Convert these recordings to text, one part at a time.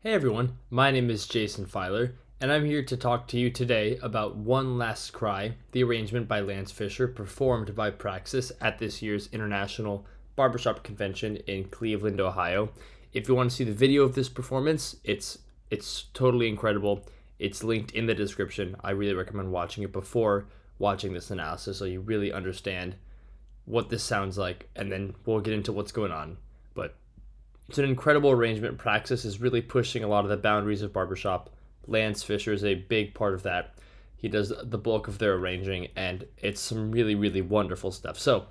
Hey everyone, my name is Jason Filer, and I'm here to talk to you today about One Last Cry, the arrangement by Lance Fisher performed by Praxis at this year's International Barbershop Convention in Cleveland, Ohio. If you want to see the video of this performance, it's totally incredible. It's linked in the description. I really recommend watching it before watching this analysis so you really understand what this sounds like, and then we'll get into what's going on. But it's an incredible arrangement. Praxis is really pushing a lot of the boundaries of barbershop. Lance Fisher is a big part of that. He does the bulk of their arranging, and it's some really, really wonderful stuff. So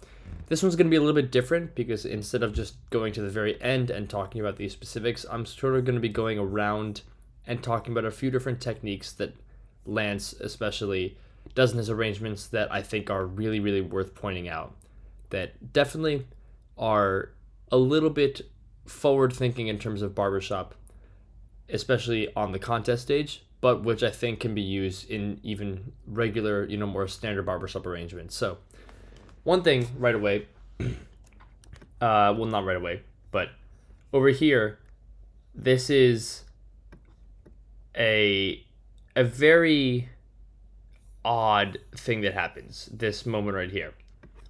this one's going to be a little bit different because instead of just going to the very end and talking about these specifics, I'm sort of going to be going around and talking about a few different techniques that Lance especially does in his arrangements that I think are really, really worth pointing out, that definitely are a little bit forward thinking in terms of barbershop, especially on the contest stage, but which I think can be used in even regular, more standard barbershop arrangements. So one thing right away, well, not right away, but over here, this is a very odd thing that happens, this moment right here.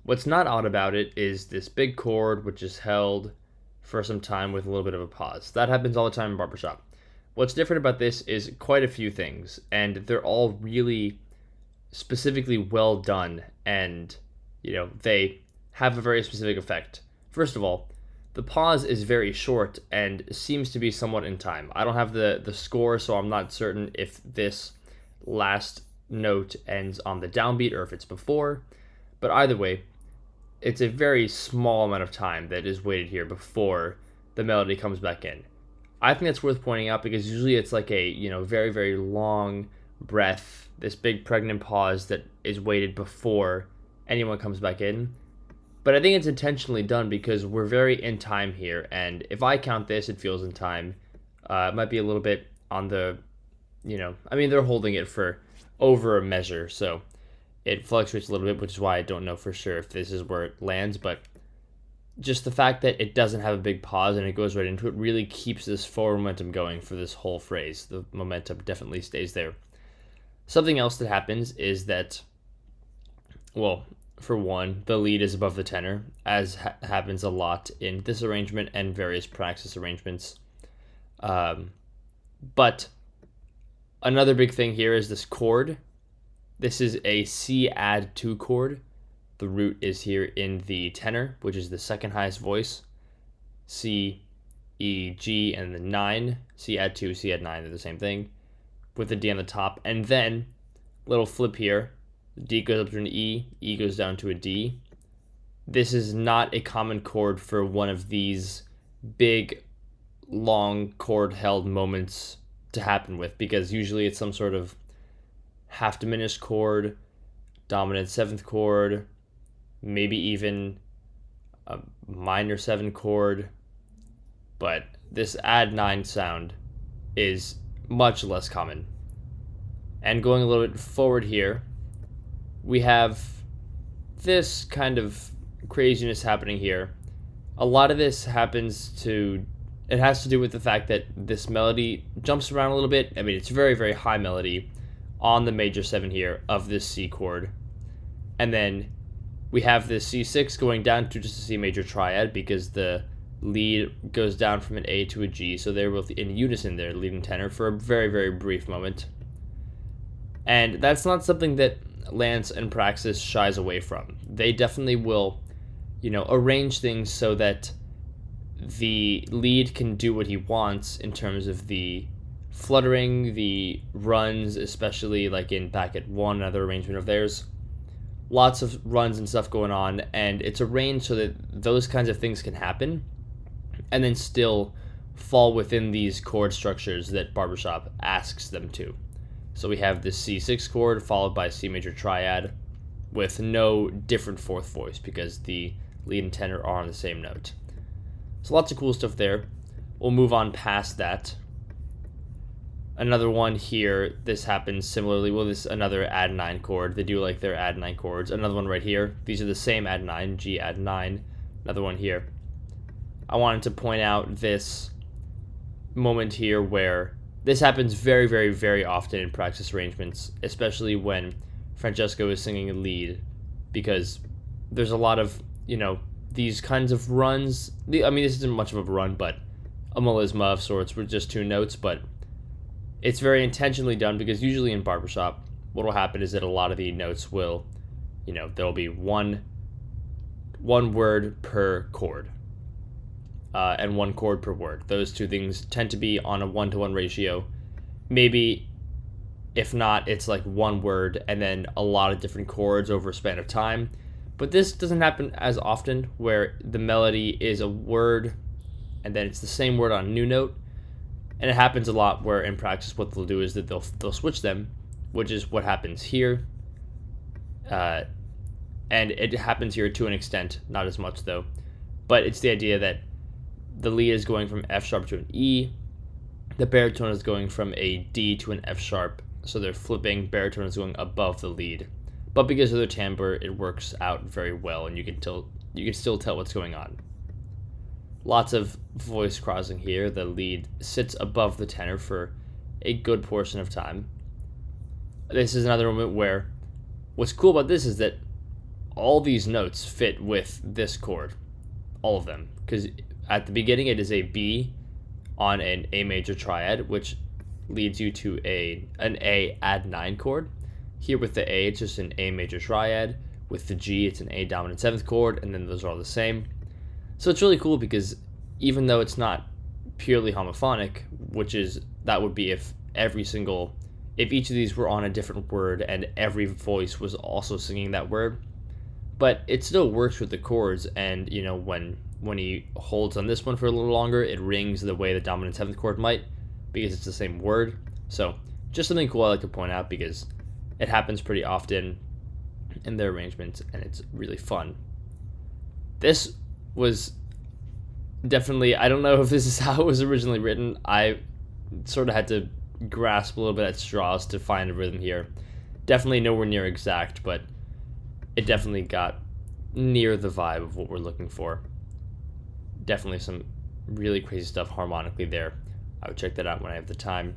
What's not odd about it is this big chord, which is held for some time with a little bit of a pause. That happens all the time in barbershop. What's different about this is quite a few things, and they're all really specifically well done, and they have a very specific effect. First of all, the pause is very short and seems to be somewhat in time. I don't have the score, so I'm not certain if this last note ends on the downbeat or if it's before, but either way, it's a very small amount of time that is waited here before the melody comes back in. I think that's worth pointing out because usually it's like a, very, very long breath, this big pregnant pause that is waited before anyone comes back in. But I think it's intentionally done because we're very in time here, and if I count this, it feels in time. It might be a little bit on the, they're holding it for over a measure, so it fluctuates a little bit, which is why I don't know for sure if this is where it lands, but just the fact that it doesn't have a big pause and it goes right into it really keeps this forward momentum going for this whole phrase. The momentum definitely stays there. Something else that happens is that, well, for one, the lead is above the tenor, as happens a lot in this arrangement and various Praxis arrangements. But another big thing here is this chord. This is a C add 2 chord. The root is here in the tenor, which is the second highest voice. C, E, G, and the 9. C add 2, C add 9, they're the same thing, with the D on the top. And then, little flip here. D goes up to an E goes down to a D. This is not a common chord for one of these big, long chord held moments to happen with, because usually it's some sort of half diminished chord, dominant 7th chord, maybe even a minor 7 chord, but this add 9 sound is much less common. And going a little bit forward here, we have this kind of craziness happening here. A lot of this has to do with the fact that this melody jumps around a little bit. I mean, it's very, very high melody on the major 7 here of this C chord. And then we have this C6 going down to just a C major triad because the lead goes down from an A to a G. So they're both in unison there, lead and tenor, for a very, very brief moment. And that's not something that Lance and Praxis shies away from. They definitely will, arrange things so that the lead can do what he wants in terms of the fluttering, the runs, especially like in Back at 1, another arrangement of theirs. Lots of runs and stuff going on, and it's arranged so that those kinds of things can happen and then still fall within these chord structures that barbershop asks them to. So we have this C6 chord followed by C major triad with no different 4th voice because the lead and tenor are on the same note. So lots of cool stuff there. We'll move on past that. Another one here, this happens similarly. Well, this is another add 9 chord. They do like their add 9 chords. Another one right here. These are the same add 9, G add 9. Another one here. I wanted to point out this moment here where this happens very, very, very often in Praxis arrangements, especially when Francesco is singing a lead, because there's a lot of, these kinds of runs. I mean, this isn't much of a run, but a melisma of sorts with just two notes, but it's very intentionally done because usually in barbershop, what will happen is that a lot of the notes will, there'll be one word per chord, and one chord per word. Those two things tend to be on a 1-to-1 ratio. Maybe, if not, it's like one word and then a lot of different chords over a span of time. But this doesn't happen as often, where the melody is a word and then it's the same word on a new note. And it happens a lot where in Praxis what they'll do is that they'll switch them, which is what happens here. And it happens here to an extent, not as much though. But it's the idea that the lead is going from F sharp to an E, the baritone is going from a D to an F sharp, so they're flipping, baritone is going above the lead. But because of the timbre, it works out very well, and you can still tell what's going on. Lots of voice crossing here. The lead sits above the tenor for a good portion of time. This is another moment where what's cool about this is that all these notes fit with this chord, all of them, because at the beginning it is a B on an A major triad, which leads you to an A add 9 chord. Here with the A, it's just an A major triad. With the G, it's an A dominant 7th chord, and then those are all the same. So it's really cool because even though it's not purely homophonic, that would be if each of these were on a different word and every voice was also singing that word, but it still works with the chords. And when he holds on this one for a little longer, it rings the way the dominant 7th chord might, because it's the same word. So just something cool I like to point out, because it happens pretty often in their arrangements and it's really fun. This was definitely, I don't know if this is how it was originally written. I sort of had to grasp a little bit at straws to find a rhythm here. Definitely nowhere near exact, but it definitely got near the vibe of what we're looking for. Definitely some really crazy stuff harmonically there. I would check that out when I have the time.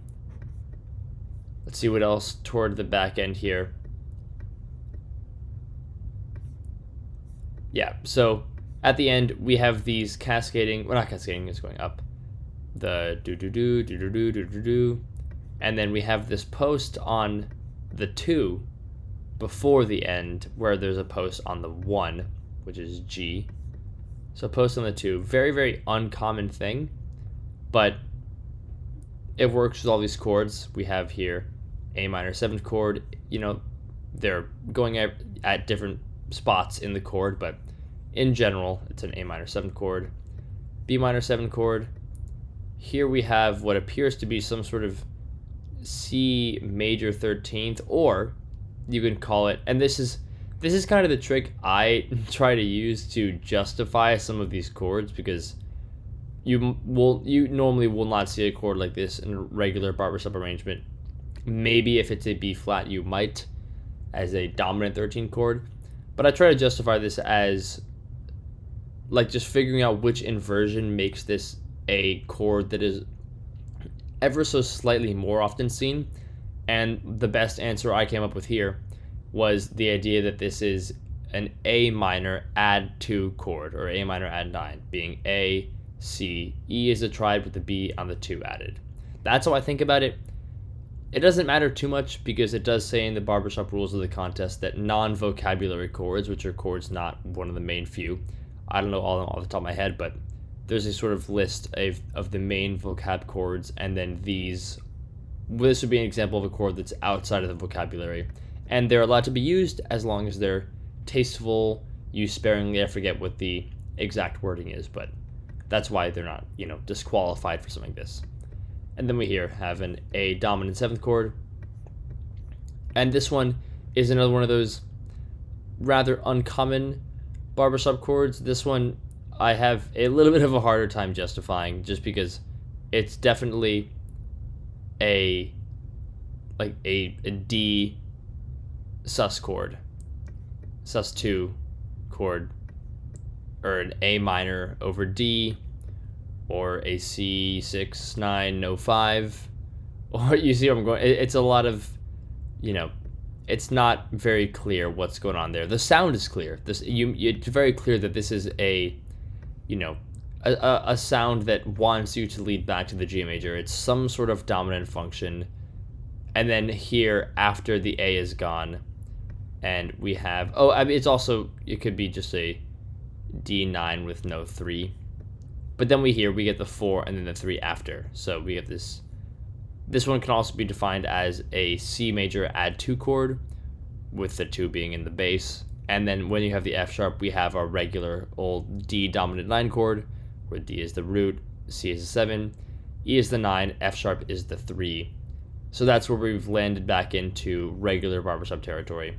Let's see what else toward the back end here. Yeah, so at the end we have these cascading, well, not cascading, it's going up. The do-do-do, do-do-do, do-do-do. And then we have this post on the 2 before the end, where there's a post on the 1, which is G. So post on the 2, very, very uncommon thing, but it works with all these chords. We have here A minor 7th chord, they're going at different spots in the chord, but in general, it's an A minor 7th chord, B minor 7 chord. Here we have what appears to be some sort of C major 13th, or you can call it, and this is kind of the trick I try to use to justify some of these chords, because you normally will not see a chord like this in a regular barbershop arrangement. Maybe if it's a B flat, you might, as a dominant 13 chord, but I try to justify this as like just figuring out which inversion makes this a chord that is ever so slightly more often seen. And the best answer I came up with here was the idea that this is an A minor add 2 chord, or A minor add 9, being A, C, E is a triad with the B on the 2 added. That's how I think about it. It doesn't matter too much, because it does say in the barbershop rules of the contest that non-vocabulary chords, which are chords not one of the main few, I don't know all of them off the top of my head, but there's a sort of list of the main vocab chords, and then this would be an example of a chord that's outside of the vocabulary, and they're allowed to be used as long as they're tasteful, used sparingly. I forget what the exact wording is, but that's why they're not, disqualified for something like this. And then we here have an A dominant 7th chord, and this one is another one of those rather uncommon barbershop chords. This one I have a little bit of a harder time justifying, just because it's definitely a D sus chord, sus2 chord, or an A minor over D, or a C6, 9, no 5, or you see where I'm going. It's a lot of, it's not very clear what's going on there. The sound is clear. It's very clear that this is a, a sound that wants you to lead back to the G major. It's some sort of dominant function. And then here, after the A is gone, and we have, it's also, it could be just a D9 with no 3. But then we get the 4 and then the 3 after. So we have this one can also be defined as a C major add 2 chord, with the 2 being in the bass. And then when you have the F sharp, we have our regular old D dominant 9 chord, where D is the root, C is the 7, E is the 9, F sharp is the 3. So that's where we've landed back into regular barbershop territory.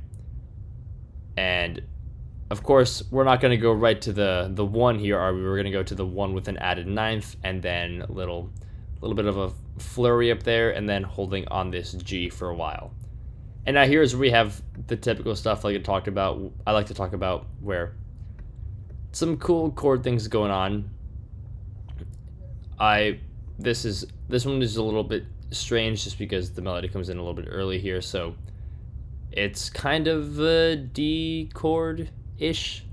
And of course, we're not going to go right to the 1 here, are we? We're going to go to the 1 with an added 9th, and then a little bit of a flurry up there, and then holding on this G for a while. And now here's where we have the typical stuff like I talked about. I like to talk about where some cool chord things going on. This one is a little bit strange just because the melody comes in a little bit early here, so it's kind of a D chord-ish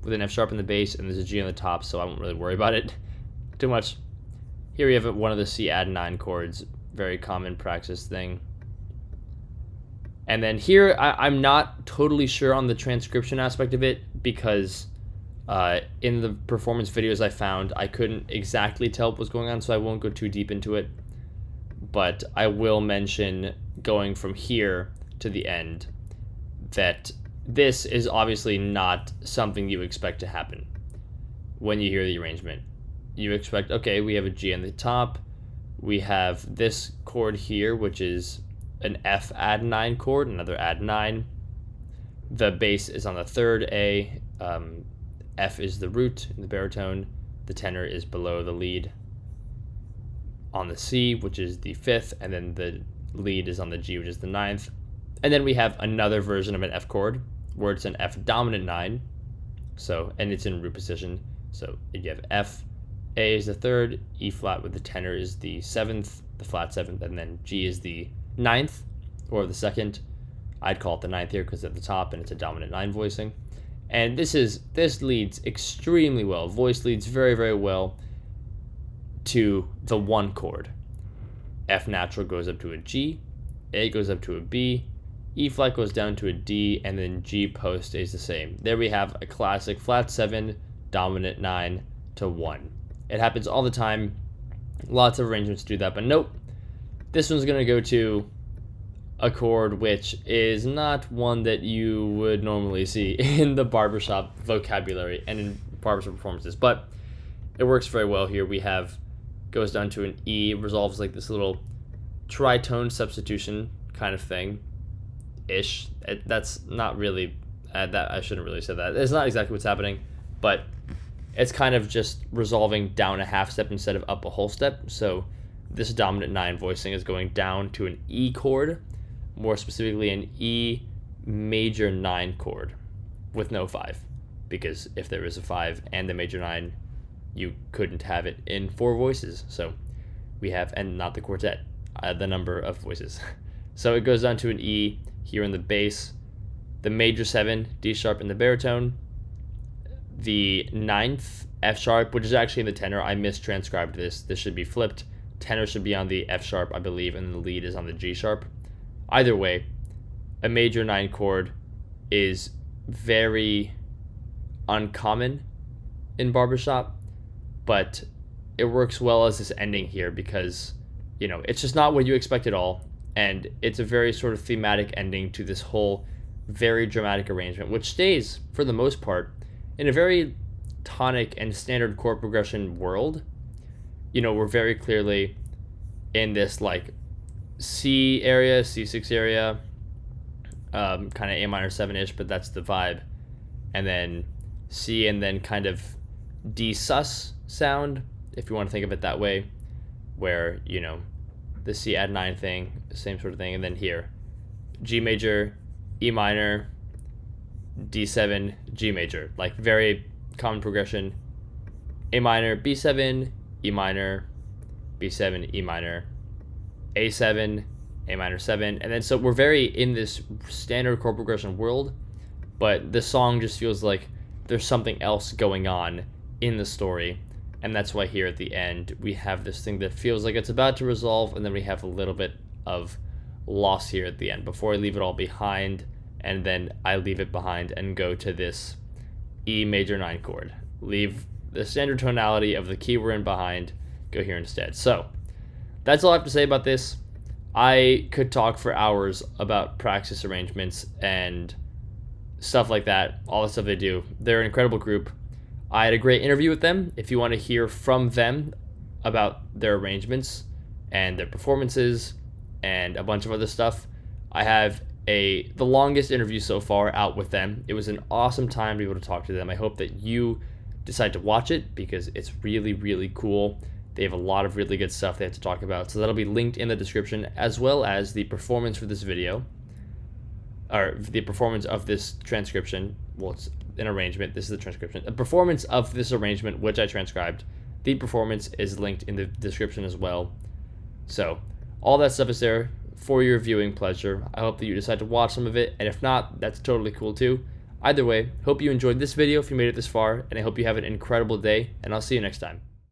with an F sharp in the bass, and there's a G on the top, so I won't really worry about it too much. Here we have one of the C add 9 chords, very common Praxis thing. And then here, I'm not totally sure on the transcription aspect of it, because in the performance videos I found, I couldn't exactly tell what was going on, so I won't go too deep into it. But I will mention, going from here to the end, that this is obviously not something you expect to happen when you hear the arrangement. You expect, okay, we have a G on the top, we have this chord here, which is an F add 9 chord, another add 9. The bass is on the 3rd A, F is the root in the baritone, the tenor is below the lead on the C, which is the 5th, and then the lead is on the G, which is the 9th. And then we have another version of an F chord, where it's an F dominant 9, and it's in root position. So you have F, A is the 3rd, E flat with the tenor is the 7th, the flat 7th, and then G is the 9th, or the 2nd. I'd call it the 9th here because at the top, and it's a dominant 9 voicing. And this leads extremely well. Voice leads very, very well to the 1 chord. F natural goes up to a G, A goes up to a B, E flat goes down to a D, and then G post stays the same. There we have a classic flat 7, dominant 9 to 1. It happens all the time. Lots of arrangements do that, but nope. This one's going to go to a chord which is not one that you would normally see in the barbershop vocabulary and in barbershop performances, but it works very well here. We have, goes down to an E, resolves like this little tritone substitution kind of thing ish. That's not really that I shouldn't really say that. It's not exactly what's happening, but it's kind of just resolving down a half step instead of up a whole step. So this dominant 9 voicing is going down to an E chord, more specifically an E major 9 chord with no 5, because if there is a 5 and the major 9, you couldn't have it in 4 voices. So we have, and not the quartet, the number of voices. So it goes down to an E here in the bass, the major 7, D sharp in the baritone, the 9th F sharp, which is actually in the tenor. I mistranscribed this. This should be flipped. Tenor should be on the F sharp, I believe, and the lead is on the G sharp. Either way, a major 9 chord is very uncommon in barbershop, but it works well as this ending here because, it's just not what you expect at all, and it's a very sort of thematic ending to this whole very dramatic arrangement, which stays, for the most part, in a very tonic and standard chord progression world. We're very clearly in this like C area, C6 area, kind of A minor 7-ish, but that's the vibe. And then C, and then kind of D sus sound, if you want to think of it that way, where, the C add 9 thing, same sort of thing. And then here, G major, E minor, D7, G major, like very common progression. A minor, B7, E minor, B7, E minor, A7, A minor 7, and then so we're very in this standard chord progression world, but the song just feels like there's something else going on in the story, and that's why here at the end we have this thing that feels like it's about to resolve, and then we have a little bit of loss here at the end before I leave it all behind, and then I leave it behind and go to this E major 9 chord. Leave the standard tonality of the key we're in behind, go here instead. So that's all I have to say about this. I could talk for hours about Praxis arrangements and stuff like that, all the stuff they do. They're an incredible group. I had a great interview with them. If you want to hear from them about their arrangements and their performances and a bunch of other stuff, I have the longest interview so far out with them. It was an awesome time to be able to talk to them. I hope that you decide to watch it because it's really, really cool. They have a lot of really good stuff they have to talk about. So that'll be linked in the description, as well as the performance for this video, or the performance of this transcription. Well, it's an arrangement. This is the transcription. A performance of this arrangement, which I transcribed. The performance is linked in the description as well. So all that stuff is there for your viewing pleasure. I hope that you decide to watch some of it, and if not, that's totally cool too. Either way, hope you enjoyed this video if you made it this far, and I hope you have an incredible day, and I'll see you next time.